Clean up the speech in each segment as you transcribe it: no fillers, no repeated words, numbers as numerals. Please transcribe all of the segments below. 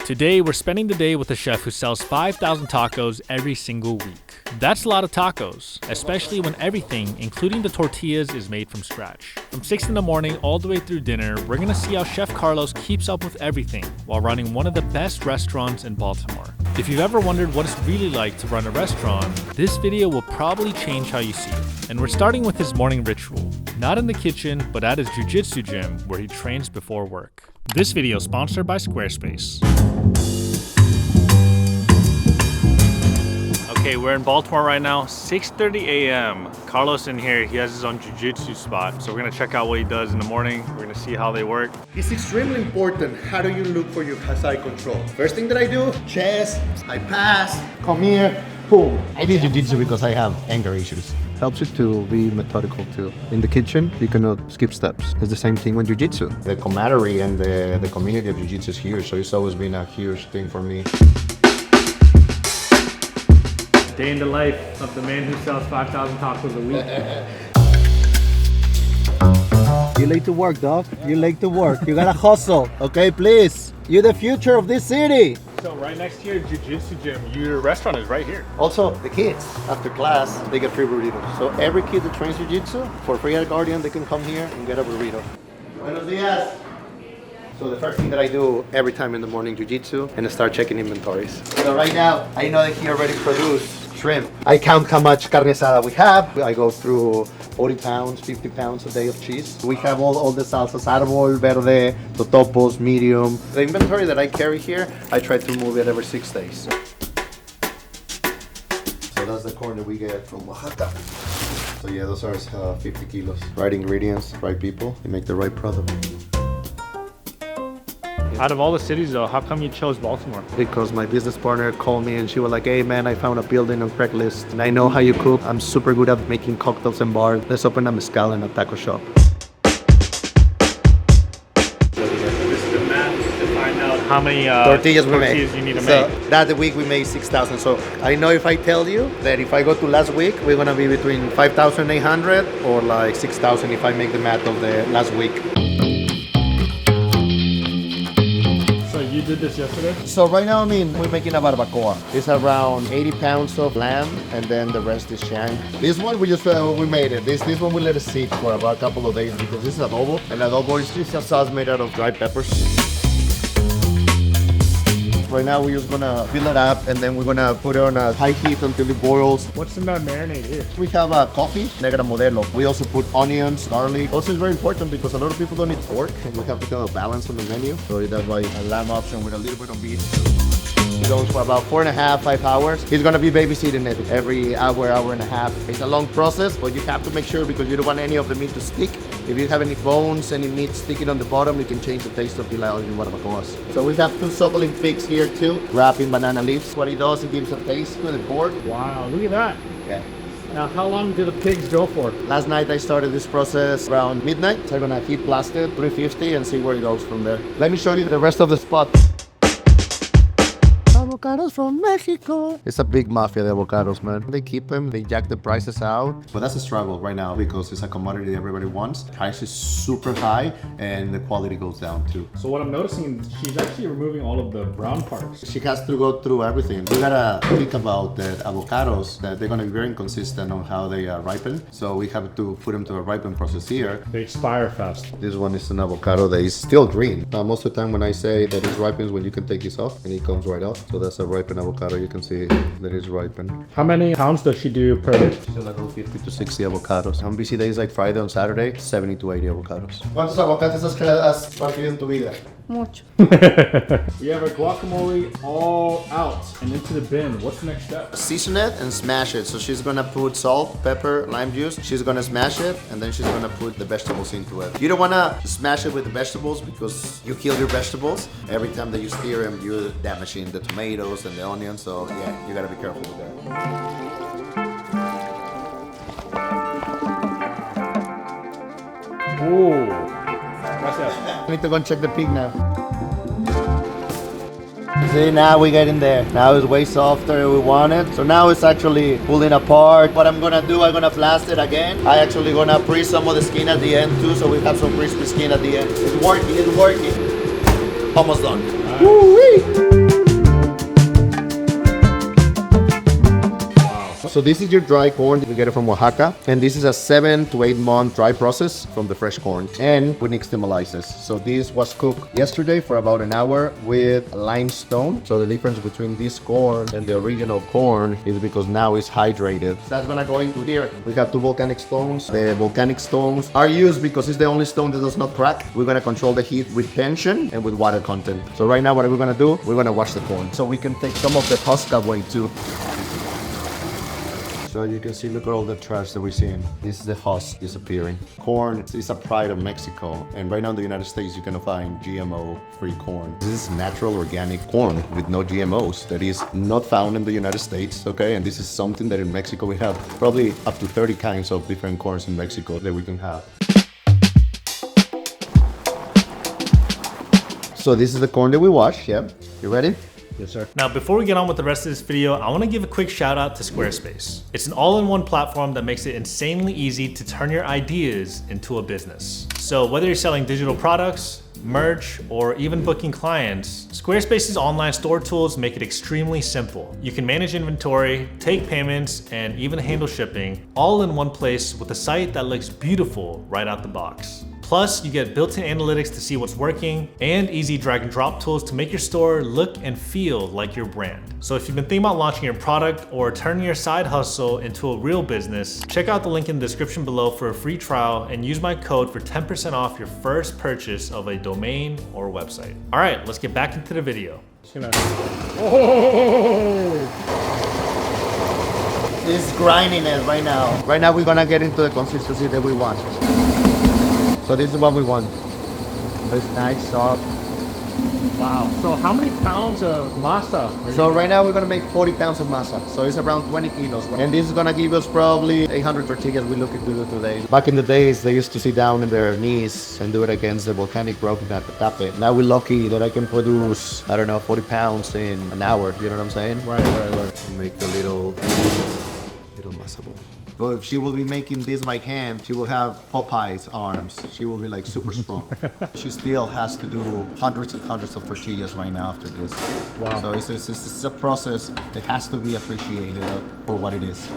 Today, we're spending the day with a chef who sells 5,000 tacos every single week. That's a lot of tacos, especially when everything, including the tortillas, is made from scratch. From 6 in the morning all the way through dinner, we're gonna see how Chef Carlos keeps up with everything while running one of the best restaurants in Baltimore. If you've ever wondered what it's really like to run a restaurant, this video will probably change how you see it. And we're starting with his morning ritual. Not in the kitchen, but at his jiu-jitsu gym where he trains before work. This video is sponsored by Squarespace. Okay, we're in Baltimore right now, 6:30 a.m. Carlos in here, he has his own jiu-jitsu spot. So we're gonna check out what he does in the morning. We're gonna see how they work. It's extremely important. How do you look for your side control? First thing that I do, chest, I pass, come here, boom. I did jiu-jitsu because I have anger issues. Helps you to be methodical too. In the kitchen, you cannot skip steps. It's the same thing with jiu-jitsu. The camaraderie and the community of jiu-jitsu is huge, so it's always been a huge thing for me. Day in the life of the man who sells 5,000 tacos a week. You're late to work, dog. You're late to work. You gotta hustle, okay, please. You're the future of this city. So right next to your jiu-jitsu gym, your restaurant is right here. Also, the kids, after class, they get free burritos. So every kid that trains jiu-jitsu, for free at Guardian, they can come here and get a burrito. Buenos dias. So the first thing that I do every time in the morning, jiu-jitsu, and I start checking inventories. So right now, I know that he already produced shrimp. I count how much carne asada we have. I go through 40 pounds, 50 pounds a day of cheese. We have all the salsas, arbol, verde, totopos, medium. The inventory that I carry here, I try to move it every 6 days. So that's the corn that we get from Oaxaca. So yeah, those are 50 kilos. Right ingredients, right people, you make the right product. Out of all the cities though, how come you chose Baltimore? Because my business partner called me and she was like, hey man, I found a building on Craigslist and I know how you cook. I'm super good at making cocktails and bars. Let's open a mezcal and a taco shop. This is the math to find out how many tortillas we made. You need to So make. that week we made 6,000. So I know if I tell you that if I go to last week, we're gonna be between 5,800 or like 6,000 if I make the math of the last week. You did this yesterday? So right now, we're making a barbacoa. It's around 80 pounds of lamb, and then the rest is shank. This one, we made it. This one we let it sit for about a couple of days because this is adobo, and adobo is just a sauce made out of dried peppers. Right now, we're just gonna fill it up, and then we're gonna put it on a high heat until it boils. What's in that marinade here? We have coffee, negra modelo. We also put onions, garlic. Also, it's very important because a lot of people don't eat pork, and we have to have a balance on the menu. So that's why a lamb option with a little bit of beef. It goes for about 4.5, 5 hours. He's gonna be babysitting it every hour, hour and a half. It's a long process, but you have to make sure because you don't want any of the meat to stick. If you have any bones, any meat sticking on the bottom, you can change the taste of the barbacoas. So we have 2 suckling pigs here too, wrapped in banana leaves. What it does, it gives a taste to the pork. Wow, look at that. Yeah. Now, how long do the pigs go for? Last night I started this process around midnight. So I'm gonna heat blast it 350 and see where it goes from there. Let me show you the rest of the spot. Avocados from Mexico. It's a big mafia, the avocados, man. They keep them, they jack the prices out. But that's a struggle right now because it's a commodity everybody wants. Price is super high and the quality goes down too. So what I'm noticing, she's actually removing all of the brown parts. She has to go through everything. You gotta think about the avocados, that they're gonna be very inconsistent on how they ripen. So we have to put them to a ripen process here. They expire fast. This one is an avocado that is still green. Most of the time when I say that it ripens when you can take this off and it comes right off. So that's a ripened avocado. You can see that it's ripened. How many pounds does she do per day? She's like 50 to 60 avocados. On busy days like Friday and Saturday, 70 to 80 avocados. ¿Cuántos aguacates has partido en tu vida? Mucho. We have our guacamole all out and into the bin. What's the next step? Season it and smash it. So she's gonna put salt, pepper, lime juice. She's gonna smash it and then she's gonna put the vegetables into it. You don't wanna smash it with the vegetables because you kill your vegetables. Every time that you stir them, you're damaging the tomatoes and the onions. So yeah, you gotta be careful with that. Ooh. Gracias. I need to go and check the pig now. See, now we get in there. Now it's way softer than we want it. So now it's actually pulling apart. What I'm gonna do, I'm gonna blast it again. I actually gonna freeze some of the skin at the end too, so we have some crispy skin at the end. It's working, it's working. Almost done. Woo-wee. So this is your dry corn. We get it from Oaxaca. And this is a 7 to 8 month dry process from the fresh corn. And with nixtamalizes. So this was cooked yesterday for about an hour with limestone. So the difference between this corn and the original corn is because now it's hydrated. So that's gonna go into here. We have 2 volcanic stones. The volcanic stones are used because it's the only stone that does not crack. We're gonna control the heat with tension and with water content. So right now what are we gonna do? We're gonna wash the corn. So we can take some of the husk away too. So you can see, look at all the trash that we're seeing. This is the husk disappearing. Corn is a pride of Mexico. And right now in the United States, you can find GMO-free corn. This is natural organic corn with no GMOs that is not found in the United States, okay? And this is something that in Mexico we have probably up to 30 kinds of different corns in Mexico that we can have. So this is the corn that we wash, yeah? You ready? Yes, sir. Now, before we get on with the rest of this video, I want to give a quick shout out to Squarespace. It's an all-in-one platform that makes it insanely easy to turn your ideas into a business. So whether you're selling digital products, merch, or even booking clients, Squarespace's online store tools make it extremely simple. You can manage inventory, take payments, and even handle shipping, all in one place with a site that looks beautiful right out the box. Plus, you get built-in analytics to see what's working and easy drag and drop tools to make your store look and feel like your brand. So if you've been thinking about launching your product or turning your side hustle into a real business, check out the link in the description below for a free trial and use my code for 10% off your first purchase of a domain or website. All right, let's get back into the video. It's grinding it right now. Right now we're gonna get into the consistency that we want. So this is what we want. It's nice, soft. Wow. So how many pounds of masa? So right now we're gonna make 40 pounds of masa. So it's around 20 kilos. And this is gonna give us probably 800 tortillas we're looking to do today. Back in the days, they used to sit down on their knees and do it against the volcanic rock at the tape. Now we're lucky that I can produce, I don't know, 40 pounds in an hour. You know what I'm saying? Right. Make a little masa ball. But if she will be making this by hand, she will have Popeye's arms. She will be like super strong. She still has to do hundreds and hundreds of tortillas right now after this. Wow. So it's a process that has to be appreciated for what it is.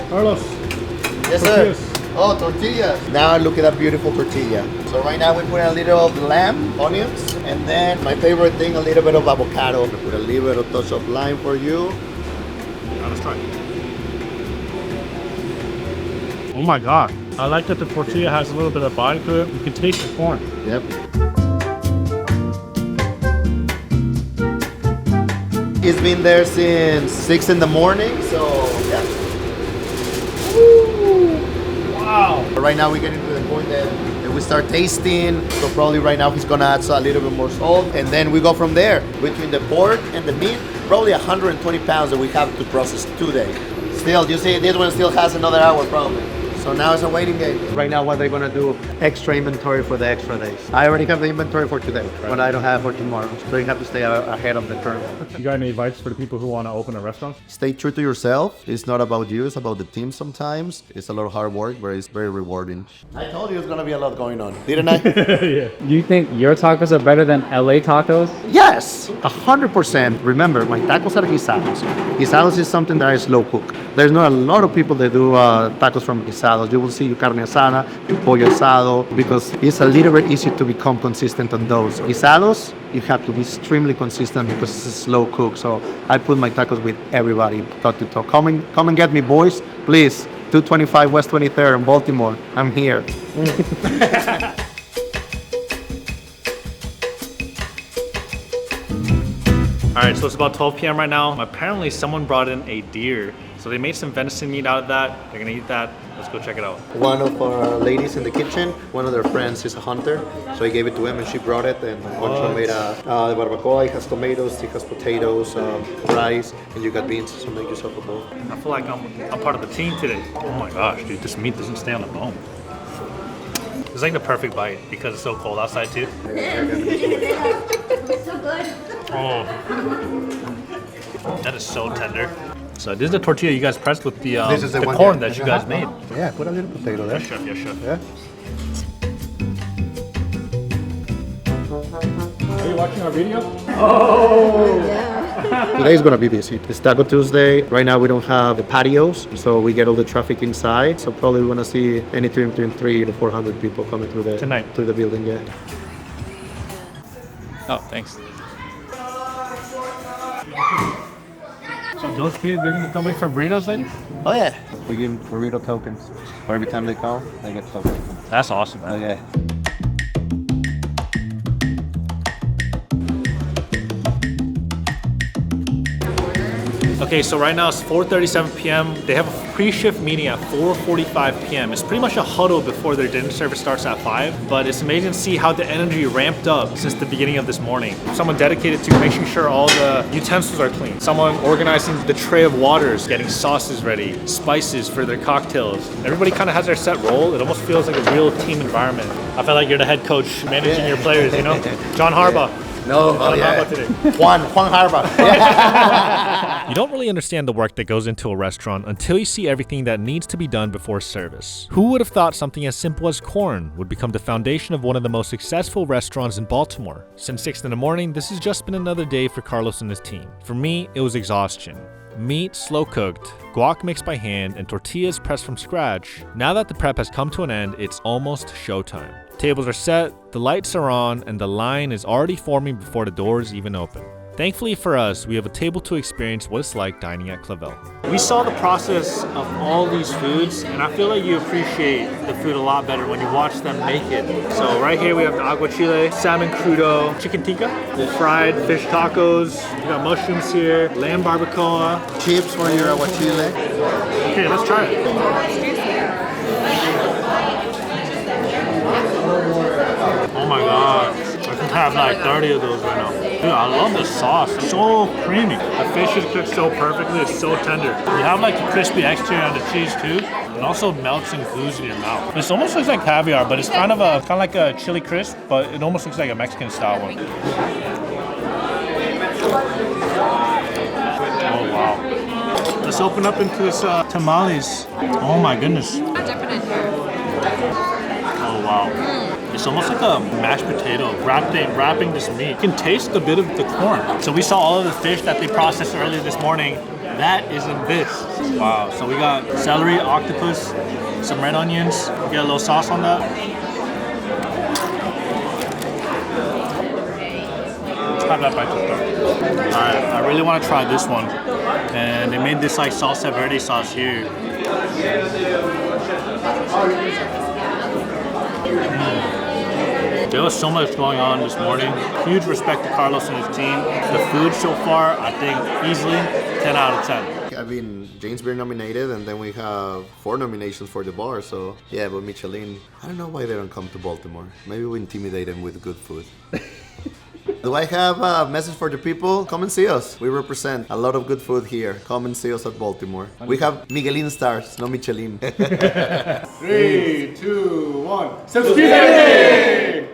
Carlos. Yes, tortillas. sir. Oh, tortillas. Now look at that beautiful tortilla. So right now we put a little of lamb, onions, and then my favorite thing, a little bit of avocado. We put a little bit of touch of lime for you. Now let's try. Oh my God. I like that the tortilla has a little bit of body to it. You can taste the corn. Yep. It's been there since 6 in the morning, so yeah. Wow. But right now we get into the point that we start tasting. So probably right now he's gonna add a little bit more salt, and then we go from there. Between the pork and the meat, probably 120 pounds that we have to process today. Still, you see, this one still has another hour probably. So now it's a waiting game. Right now, what they're gonna do, extra inventory for the extra days. I already have the inventory for today, but I don't have for tomorrow. So you have to stay ahead of the curve. You got any advice for the people who want to open a restaurant? Stay true to yourself. It's not about you, it's about the team sometimes. It's a lot of hard work, but it's very rewarding. I told you it's gonna be a lot going on, didn't I? Yeah. You think your tacos are better than LA tacos? Yes, 100%. Remember, my tacos are guisados. Guisados is something that I slow cook. There's not a lot of people that do tacos from guisados. You will see your carne asada, your pollo asado, because it's a little bit easier to become consistent on those. Guisados, you have to be extremely consistent because it's a slow cook. So I put my tacos with everybody, talk to talk. Come and get me, boys, please. 225 West 23rd in Baltimore. I'm here. All right, so it's about 12 p.m. right now. Apparently someone brought in a deer. So they made some venison meat out of that. They're gonna eat that. Let's go check it out. One of our ladies in the kitchen, one of their friends is a hunter, so I gave it to him and she brought it, and Concho made the barbacoa. It has tomatoes, it has potatoes, rice, and you got beans, so make yourself a bowl. I feel like I'm part of the team today. Oh my gosh, dude, this meat doesn't stay on the bone. It's like the perfect bite because it's so cold outside too. It's so good. Oh. That is so tender. So this is the tortilla you guys pressed with the This is the one, corn yeah. that you guys made. Yeah, put a little potato there. Yes, chef. Yes, chef. Yeah. Are you watching our video? Today's gonna be busy. It's Taco Tuesday. Right now we don't have the patios, so we get all the traffic inside. So probably we're gonna see anything between 300 to 400 people coming through the building. Yeah. Oh, thanks. So those kids, they're gonna come in for burritos then? Oh yeah. We give them burrito tokens. For every time they call, they get tokens. That's awesome, man. Okay. Okay, so right now it's 4:37 p.m. They have a pre-shift meeting at 4:45 p.m. It's pretty much a huddle before their dinner service starts at 5, but it's amazing to see how the energy ramped up since the beginning of this morning. Someone dedicated to making sure all the utensils are clean. Someone organizing the tray of waters, getting sauces ready, spices for their cocktails. Everybody kind of has their set role. It almost feels like a real team environment. I feel like you're the head coach managing your players, you know? John Harbaugh. No, John Harbaugh today. Juan Harbaugh. You don't really understand the work that goes into a restaurant until you see everything that needs to be done before service. Who would have thought something as simple as corn would become the foundation of one of the most successful restaurants in Baltimore? Since 6 in the morning, this has just been another day for Carlos and his team. For me, it was exhaustion. Meat slow cooked, guac mixed by hand, and tortillas pressed from scratch. Now that the prep has come to an end, it's almost showtime. Tables are set, the lights are on, and the line is already forming before the doors even open. Thankfully for us, we have a table to experience what it's like dining at Clavel. We saw the process of all these foods, and I feel like you appreciate the food a lot better when you watch them make it. So right here we have the aguachile, salmon crudo, chicken tikka, the fried fish tacos, we got mushrooms here, lamb barbacoa. Chips for your aguachile. Okay, let's try it. Oh my god, I can have like 30 of those right now. Dude, I love the sauce. It's so creamy. The fish is cooked so perfectly. It's so tender. You have like the crispy exterior on the cheese too. It also melts and glues in your mouth. This almost looks like caviar, but it's kind of like a chili crisp, but it almost looks like a Mexican style one. Oh wow. Let's open up into this tamales. Oh my goodness. Oh wow. It's almost like a mashed potato wrapping this meat. You can taste a bit of the corn. So we saw all of the fish that they processed earlier this morning. That is in this. Wow. So we got celery, octopus, some red onions. Get a little sauce on that. Let's have that bite to start. Alright, I really want to try this one. And they made this like salsa verde sauce here. There was so much going on this morning. Huge respect to Carlos and his team. The food so far, I think easily 10 out of 10. I've been James Beard nominated, and then we have 4 nominations for the bar. So yeah, but Michelin, I don't know why they don't come to Baltimore. Maybe we intimidate them with good food. Do I have a message for the people? Come and see us. We represent a lot of good food here. Come and see us at Baltimore. We have Michelin-stars, no Michelin. 3, 2, 1. Subscribe!